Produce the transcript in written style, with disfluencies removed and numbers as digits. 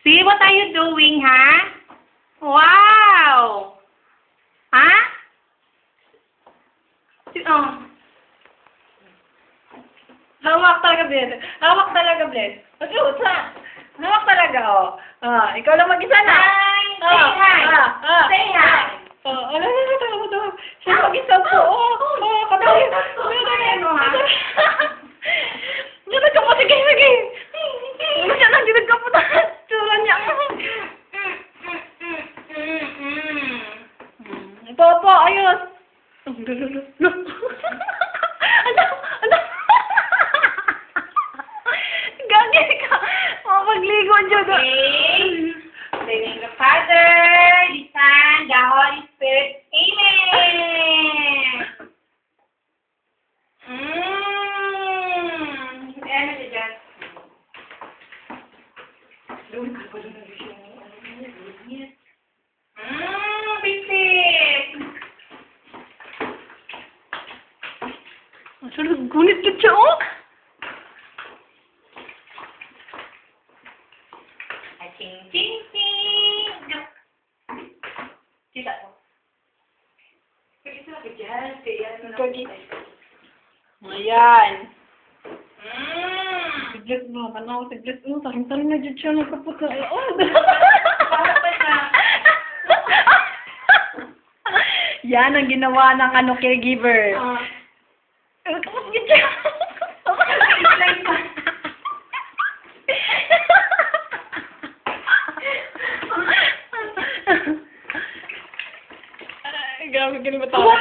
See, what are you doing, ha? Wow! Ha? Oh. Hawak talaga, Bless. Hawak talaga, Bless. Mag-shoot, ha? Hawak talaga, oh. Ikaw lang mag-isa na. Hi! Say hi! Say hi! Ano? Siya mag-isa po. Kadali. Dilag ka po. Sige. Ano siya lang? Dilag ka po. Tsura niya. Popo, ayos. Ano? Gagi ka. Mapagligo dyan. In the name of the Father, the Son, the Holy Spirit. Amen! Ano siya dyan? Bisik! Masyadong gunit ka siya, oh. Ching! Kita mo. Pag-isa ka dyan. Kaya ano na. Ayan. Siglas mo. Kanaw, siglas mo. Taring-taring na dyan siya. Nagkapot na. Yan ang ginawa ng caregiver. Nagkapot dyan siya. Grabe ka naman tawa.